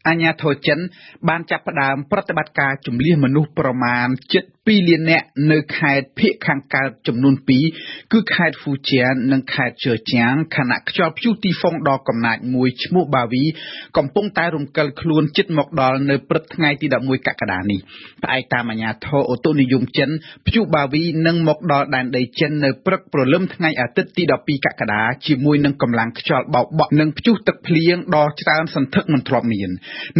អាញាធរចិនបានចាប់ផ្ដើមប្រតិបត្តិការជំលៀសមនុស្សប្រមាណជិត2លាននាក់នៅខេត្តភៀកខាងកើតចំនួន2គឺខេត្តហ្វូជៀននិងខេត្តជើជាងខណៈខ្យល់ព្យុះទីហ្វុងដ៏កំណាចមួយឈ្មោះបាវីកំពុងតែរំកិលខ្លួនជិតមកដល់នៅព្រឹកថ្ងៃទី11កក្កដានេះផ្អែកតាមអាញាធរអូតូនិយមចិនព្យុះបាវីនឹងមកដល់ដែនដីចិននៅព្រឹកព្រលឹមថ្ងៃអាទិត្យទី12កក្កដាជាមួយនឹងកម្លាំងខ្យល់បោកបក់និងព្យុះទឹកភ្លៀងដ៏ច្រើនសន្ធឹកមិនធ្លាប់មាន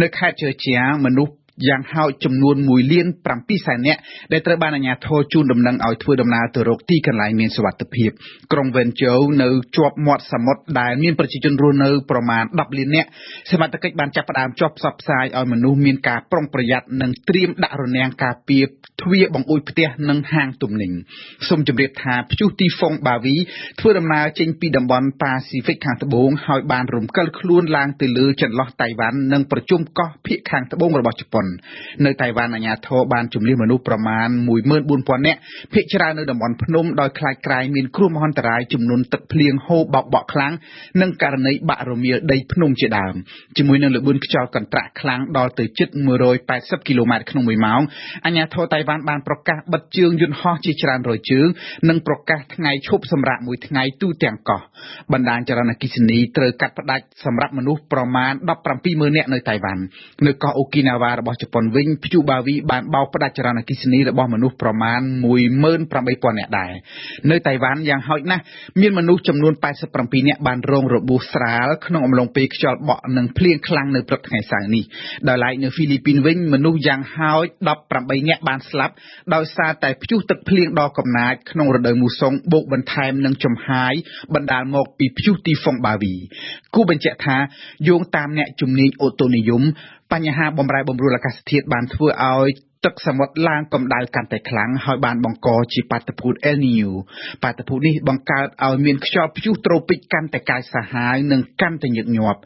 នៅខេត្តជើជាងមនុស្សយ៉ាងហោចចំនួន1លាន7សែននាក់ដែលត្រូវបានអាជ្ញាធរជូនដំណឹងឲ្យធ្វើដំណើរទៅរកទីកន្លែងមានសុវត្ថិភាពក្រុងវិនជូនៅជាប់មាត់សមុទ្រដែលមានប្រជាជនរស់នៅប្រមាណ10លាននាក់សមត្ថកិច្ចបានចាប់ផ្ដើមចុះផ្សព្វផ្សាយឲ្យមនុស្សមានការប្រុងប្រយ័ត្ននិងត្រៀមដាក់រនាំងការពារទ្វារបង្អួចផ្ទះនិងហាងទំនិញសូមជម្រាបថាព្យុះទីហ្វុងបាវីធ្វើដំណើរចេញពីតំបន់ប៉ាស៊ីហ្វិកខាងត្បូងហើយបានរំកិលខ្លួនឡើងទៅលើចន្លោះតៃវ៉ាន់និងប្រជុំកោះភាគខាងត្បូងរបស់ជប៉ុននៅតៃវ៉ាន់អាជ្ញាធរបានជំនះមនុស្សប្រមាណ 14,000 នាក់ភាគច្រើននៅតំបន់ភ្នំដោយខ្លាចក្រែងមានគ្រោះមហន្តរាយជំនន់ទឹកភ្លៀងហូរបោកបក់ខ្លាំងនិងករណីបាក់រមៀលដីភ្នំជាដើមជាមួយនឹងល្បឿនខ្យល់កន្ត្រាក់ខ្លាំងដល់ទៅជិត180គីឡូម៉ែត្រក្នុង1ម៉ោងអាជ្ញាធរតៃវ៉ាន់បានប្រកាសបិទជើងយន្តហោះជាច្រើនរយជើងនិងប្រកាសថ្ងៃឈប់សម្រាកមួយថ្ងៃទូទាំងកោះបណ្ដាញចរន្តអគ្គិសនីត្រូវកាត់ផ្តាច់សម្រាប់មនុស្សប្រមាណ 17,000 នាក់នៅតៃវ៉ាន់នៅកោះអូគីណាវ៉ារបស់ជប៉ុនវិញព្យុះបាវីបានបោកផ្តាច់ចរន្តអគ្គិសនីរបស់មនុស្សប្រមាណ 18,000 នាក់ដែរនៅតៃវ៉ាន់យ៉ាងហោចណាស់មានមនុស្សចំនួន87នាក់បានរងរបួសស្រាលក្នុងអំឡុងពេលខ្យល់បក់និងភ្លៀងខ្លាំងនៅព្រឹកថ្ងៃសៅរ៍នេះដោយឡែកនៅហ្វីលីពីនវិញមនុស្សយ៉ាងហោច18នាក់បានស្លាប់ដោយសារតែព្យុះទឹកភ្លៀងដ៏កំណាចក្នុងរដូវមូសុងបូកបន្ថែមនឹងចំហាយបណ្ដាលមកពីព្យុះទីហ្វុងបាវីគូបញ្ជាក់ថាយោងតាមអ្នកជំនាញអូតូនិយមបញ្ហាបំរែបំរួលអាកាសធាតុបានធ្វើឲ្យទឹកសមុទ្រឡើងកម្ដៅកាន់តែខ្លាំងហើយបានបង្កជាបាតុភូត El Niño បាតុភូតនេះបង្កើតឲ្យមានខ្យល់ព្យុះត្រូពិចកាន់តែកាចសាហាវនិងកាន់តែញឹកញាប់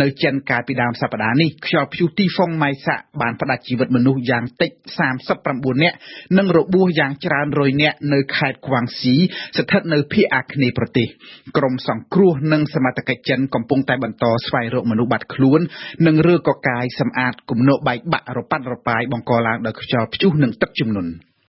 នៅចិនកាលពីដើមសប្តាហ៍នេះខ្យល់ព្យុះទីហ្វុងម៉ៃសាក់បានផ្តាច់ជីវិតមនុស្សយ៉ាងតិច39នាក់និងរបួសយ៉ាងច្រើនរយនាក់នៅខេត្តក្វាងស៊ីស្ថិតនៅភាគអាគ្នេយ៍ប្រទេសក្រមសង្គ្រោះនិងសមត្ថកិច្ចចិនកំពុងតែបន្តស្វែងរកមនុស្សបាត់ខ្លួននិងរើកកាយសម្អាតគំនរបែកបាក់រប៉ាត់រប៉ាយបង្កឡើងដោយខ្យល់ព្យុះនិងទឹកជំនន់